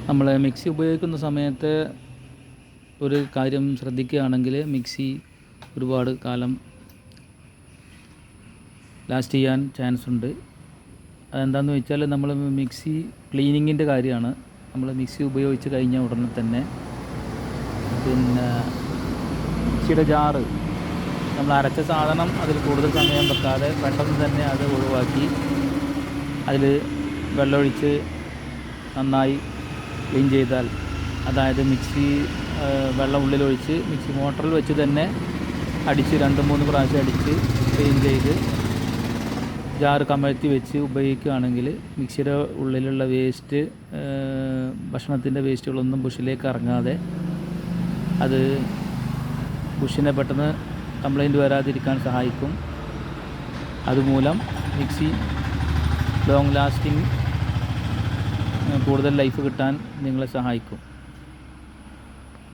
നമ്മൾ മിക്സി ഉപയോഗിക്കുന്ന സമയത്ത് ഒരു കാര്യം ശ്രദ്ധിക്കുകയാണെങ്കിൽ മിക്സി ഒരുപാട് കാലം ലാസ്റ്റ് ചെയ്യാൻ ചാൻസ് ഉണ്ട്. അതെന്താണെന്ന് വെച്ചാൽ നമ്മൾ മിക്സി ക്ലീനിങ്ങിൻ്റെ കാര്യമാണ്. നമ്മൾ മിക്സി ഉപയോഗിച്ച് കഴിഞ്ഞ ഉടനെ തന്നെ മിക്സിയുടെ ജാറ് നമ്മൾ അരച്ച സാധനം അതിൽ കൂടുതൽ സമയം വെക്കാതെ പെട്ടെന്ന് തന്നെ അത് ഒഴിവാക്കി അതിൽ വെള്ളമൊഴിച്ച് നന്നായി ക്ലീൻ ചെയ്താൽ, അതായത് മിക്സി വെള്ളം ഉള്ളിലൊഴിച്ച് മിക്സി മോട്ടറിൽ വെച്ച് തന്നെ അടിച്ച് 2-3 പ്രാവശ്യം അടിച്ച് ക്ലീൻ ചെയ്ത് ജാറ് കമഴ്ത്തി വെച്ച് ഉപയോഗിക്കുകയാണെങ്കിൽ മിക്സിയുടെ ഉള്ളിലുള്ള വേസ്റ്റ്, ഭക്ഷണത്തിൻ്റെ വേസ്റ്റുകളൊന്നും ബുഷിലേക്ക് ഇറങ്ങാതെ അത് ബുഷിനെ പെട്ടെന്ന് കംപ്ലൈൻറ്റ് വരാതിരിക്കാൻ സഹായിക്കും. അതുമൂലം മിക്സി ലോങ് ലാസ്റ്റിംഗ്, കൂടുതൽ ലൈഫ് കിട്ടാൻ നിങ്ങളെ സഹായിക്കും.